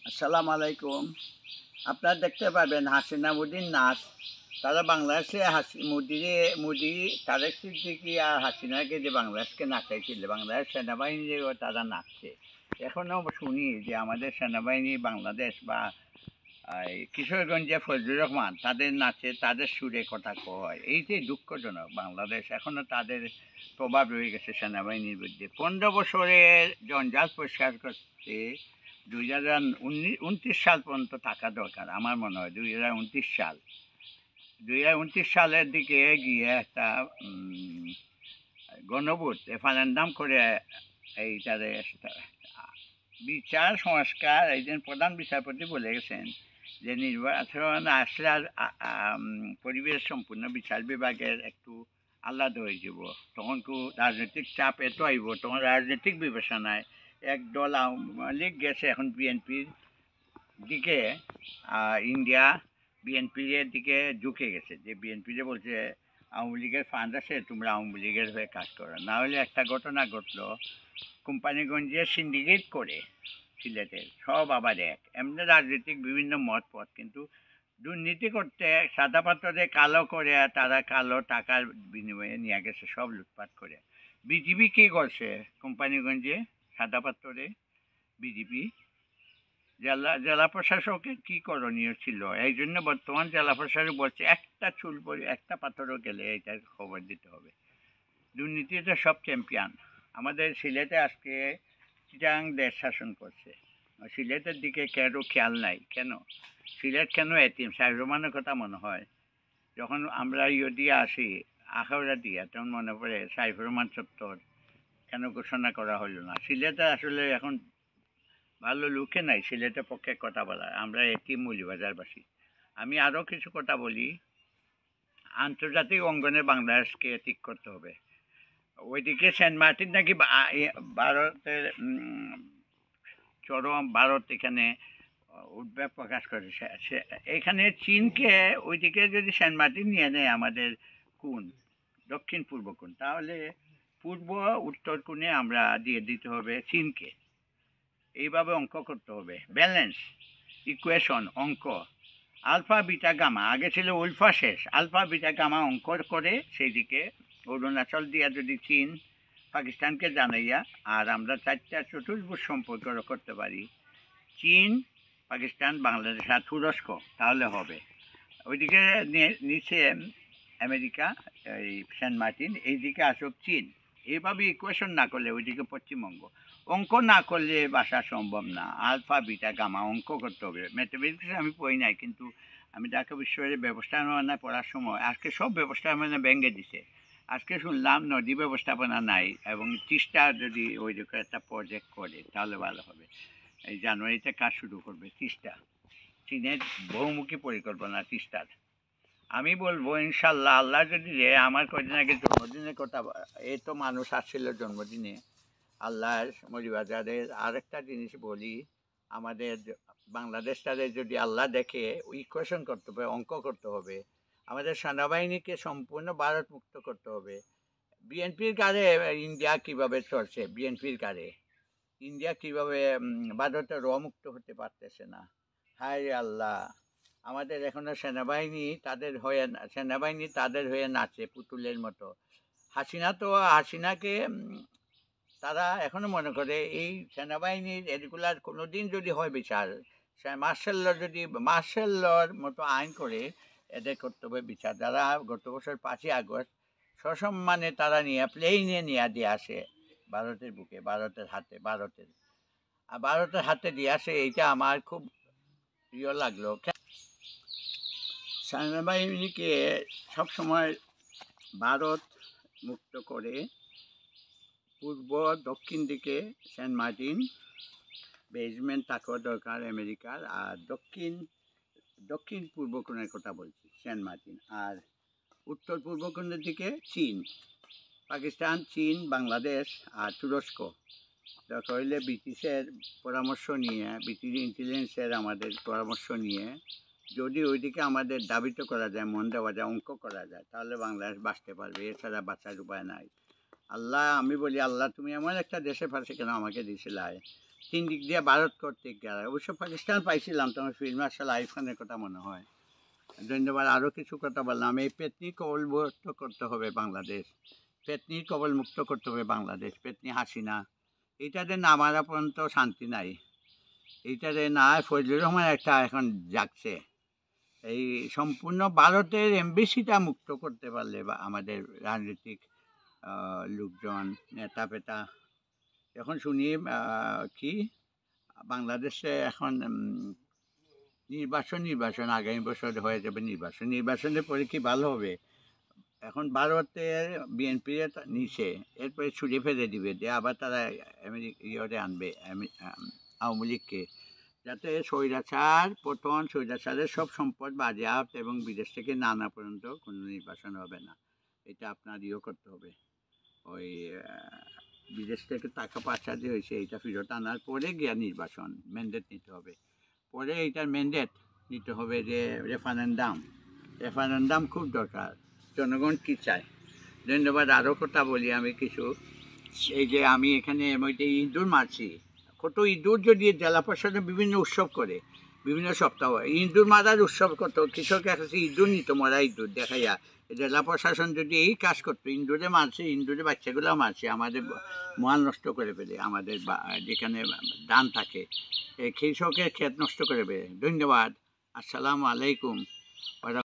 আসসালামু আলাইকুম। আপনারা দেখতে পাবেন হাসিনা মোদির নাচ। তারা বাংলাদেশে মোদি তারেক সিদ্দিকী আর হাসিনাকে যে বাংলাদেশকে নাচাইছিল, বাংলাদেশ সেনাবাহিনীও তারা নাচছে। এখনও শুনি যে আমাদের সেনাবাহিনী বাংলাদেশ বা এই কিশোরগঞ্জে ফজলুর রহমান তাদের নাচে, তাদের সুরে কথা কয়। এই যে দুঃখজনক, বাংলাদেশ এখনও তাদের প্রভাব রয়ে গেছে সেনাবাহিনীর বিরুদ্ধে। 15 বছরের জঞ্জাল পরিষ্কার করতে 2029 সাল পর্যন্ত থাকা দরকার আমার মনে হয়। 2029 সাল, 2029 সালের দিকে গিয়ে একটা গণভোট রেফারেন্ডাম করে এইটারে বিচার সংস্কার। একজন প্রধান বিচারপতি বলে গেছেন যে নির্বাচন আসলে আর পরিবেশ সম্পূর্ণ বিচার বিভাগের একটু আলাদা হয়ে যাব। তখন রাজনৈতিক চাপ এত আইব, তখন রাজনৈতিক বিবেচনায় একদল আওয়ামী লীগ গেছে এখন বিএনপির দিকে, ইন্ডিয়া বিএনপির দিকে ঝুঁকে গেছে, যে বিএনপিরে বলছে আওয়ামী লীগের ফান্ড আছে, তোমরা আওয়ামী লীগের হয়ে কাজ করো। না হলে একটা ঘটনা ঘটলো, কোম্পানিগঞ্জে সিন্ডিকেট করে সিলেটের সব আবার এক এমনি রাজনৈতিক বিভিন্ন মত পথ, কিন্তু দুর্নীতি করতে সাদা পাথরে কালো করে তারা কালো টাকার বিনিময়ে নিয়ে গেছে সব লুটপাট করে। বিজেপি কী করছে কোম্পানিগঞ্জে সাদা পাথরে? বিজেপি জেলা প্রশাসকের কী করণীয় ছিল? এই জন্য বর্তমান জেলা প্রশাসক বলছে একটা চুল পরে একটা পাথরও গেলে এটার খবর দিতে হবে। দুর্নীতিতে সব চ্যাম্পিয়ন। আমাদের সিলেটে আজকে চিটাং দেশ শাসন করছে, সিলেটের দিকে কারো খেয়াল নাই কেন? সিলেট কেন এতিম? সাহেব রহমানের কথা মনে হয় যখন আমরা দিয়ে আসি আখাউড়া দিয়া, তখন মনে পড়ে সাইফুর রহমান চত্বর কেন ঘোষণা করা হলো না। সিলেটে আসলে এখন ভালো লোকে নাই সিলেটের পক্ষে কথা বলার, আমরা এতিম মৌলভীবাজারবাসী। আমি আরও কিছু কথা বলি। আন্তর্জাতিক অঙ্গনে বাংলাদেশকে ঠিক করতে হবে। ওইদিকে সেন্ট মার্টিন নাকি ভারতের চরম, ভারত এখানে উদ্বেগ প্রকাশ করেছে। এখানে চীনকে ওইদিকে যদি সেন্ট মার্টিন নিয়ে নেয় আমাদের কোণ, দক্ষিণ পূর্ব কোণ, তাহলে পূর্ব উত্তর কোণে আমরা দিয়ে দিতে হবে চীনকে। এইভাবে অঙ্ক করতে হবে, ব্যালেন্স ইকুয়েশন অঙ্ক। আলফা বিটা গামা, আগে ছিল উলফা শেষ, আলফা বিটা গামা অঙ্ক করে সেই দিকে অরুণাচল দিয়া যদি চীন পাকিস্তানকে জানাইয়া আর আমরা চারটা চতুর্ভুজ সম্পর্ক করতে পারি, চীন, পাকিস্তান, বাংলাদেশ আর তুরস্ক, তাহলে হবে। ওইদিকে নিচে আমেরিকা, এই সেন্ট মার্টিন, এইদিকে আসুক চীন। এইভাবে ইকুয়েশন না করলে ওইদিকে পশ্চিমবঙ্গ। অঙ্ক না করলে বাসা সম্ভব না। আলফা বিটা গামা অঙ্ক করতে হবে। ম্যাথমেটিক্স আমি পড়ি নাই, কিন্তু আমি ঢাকা বিশ্ববিদ্যালয়ের ব্যবস্থাপনা পড়ার সময় আজকে সব ব্যবস্থাপনা ভেঙে দিছে। আজকে শুনলাম নদী ব্যবস্থাপনা নাই, এবং তিস্তা যদি ওই দিকে একটা প্রজেক্ট করে তাহলে ভালো হবে। এই জানুয়ারিতে কাজ শুরু করবে তিস্তা, চীনের বহুমুখী পরিকল্পনা তিস্তার। আমি বলবো ইনশাল্লাহ, আল্লাহ যদি আমার কদিন আগে জন্মদিনের কথা, এই তো মানুষ আসছিল জন্মদিনে আল্লাহর মৌলভীবাজারের। আরেকটা জিনিস বলি, আমাদের বাংলাদেশটারে যদি আল্লাহ দেখে ইকুয়েশন করতে হবে, অঙ্ক করতে হবে। আমাদের সেনাবাহিনীকে সম্পূর্ণ ভারত মুক্ত করতে হবে। বিএনপির কারে ইন্ডিয়া কিভাবে চলছে, বিএনপির কারে ইন্ডিয়া কিভাবে ভারতের মুক্ত হতে পারতেছে না। হায় আল্লাহ, আমাদের এখনো সেনাবাহিনী তাদের হয়ে নাচে পুতুলের মতো। হাসিনাকে তারা এখনো মনে করে এই সেনাবাহিনীর এগুলার কোনোদিন যদি হয় বিচার, মার্শাল লর মতো আইন করে এদের করতে হবে বিচার। যারা গত বছর 5ই আগস্ট সসম্মানে তারা প্লেনে নিয়ে দিয়ে আসে ভারতের বুকে, ভারতের হাতে দিয়ে আসে, এইটা আমার খুব প্রিয় লাগলো। সেনাবাহিনীকে সবসময় ভারত মুক্ত করে পূর্ব দক্ষিণ দিকে সেন্ট মার্টিন বেসমেন্ট থাকা দরকার আমেরিকার, আর দক্ষিণ পূর্ব কোণের কথা বলছি সেন্ট মার্টিন, আর উত্তর পূর্ব কোণের দিকে চীন, পাকিস্তান, চীন, বাংলাদেশ আর তুরস্ক। দরকার হইলে ব্রিটিশের পরামর্শ নিয়ে, ব্রিটিশ ইন্টেলিজেন্সের আমাদের পরামর্শ নিয়ে যদি ওইদিকে আমাদের দাবিত করা যায়, মন দেওয়া যায়, অঙ্ক করা যায়, তাহলে বাংলাদেশ বাঁচতে পারবে। এছাড়া বাঁচার উপায় নাই। আল্লাহ, আমি বলি আল্লাহ তুমি এমন একটা দেশে ফাঁসে কেন আমাকে দিয়েছিলাই, তিন দিক দিয়ে ভারত কর্তৃক গেছে। অবশ্য পাকিস্তান পাইছিলাম, তোমার ফিল্ড মার্শাল আরিফ খানের কথা মনে হয়। ধন্যবাদ। আরও কিছু কথা বললাম। এই পেতনি কবল মুক্ত করতে হবে বাংলাদেশ, পেতনির কবল মুক্ত করতে হবে বাংলাদেশ। পেতনি হাসিনা এইটাতে না মারা পর্যন্ত শান্তি নাই। এইটাতে না ফজলুর রহমান একটা এখন জাগছে। এই সম্পূর্ণ ভারতের এমবিসিটা মুক্ত করতে পারলে বা আমাদের রাজনৈতিক লোকজন নেতা পেতা এখন শুনি কি বাংলাদেশে এখন নির্বাচন আগামী বছর হয়ে যাবে। নির্বাচনের পরে কি ভালো হবে? এখন ভারতের বিএনপি নিচে, এরপরে ছুটে ফেলে দিবে, দিয়ে আবার তারা ইয়ে আনবে আওয়ামী লীগকে, যাতে স্বৈরাচারের সব সম্পদ বাজেয়াপ্ত এবং বিদেশ থেকে না আনা পর্যন্ত কোনো নির্বাচন হবে না। এটা আপনার করতে হবে। ওই বিদেশ থেকে টাকা পাচার হয়েছে এইটা ফেরত আনার পরে গিয়া নির্বাচন ম্যান্ডেট নিতে হবে। পরে এইটার ম্যান্ডেট নিতে হবে যে রেফারেন্ডাম খুব দরকার। জনগণ কী চায়? ধন্যবাদ। আরও কথা বলি আমি কিছু। এই যে আমি এখানে ইঁদুর মারছি, কত ইঁদুর যদি জেলা পরিষদে বিভিন্ন উৎসব করে, বিভিন্ন সপ্তাহ ইঁদুর মারার উৎসব করতো, কৃষকের কাছে ইঁদুর নিত, মরা ইঁদুর দেখাইয়া। জেলা প্রশাসন যদি এই কাজ করতো, ইঁদুরে মারছে, ইঁদুরে বাচ্চাগুলো মারছে, আমাদের মাল নষ্ট করে ফেলে, আমাদের যেখানে ধান থাকে কৃষকের ক্ষেত নষ্ট করে ফেলে। ধন্যবাদ। আসসালামু আলাইকুম।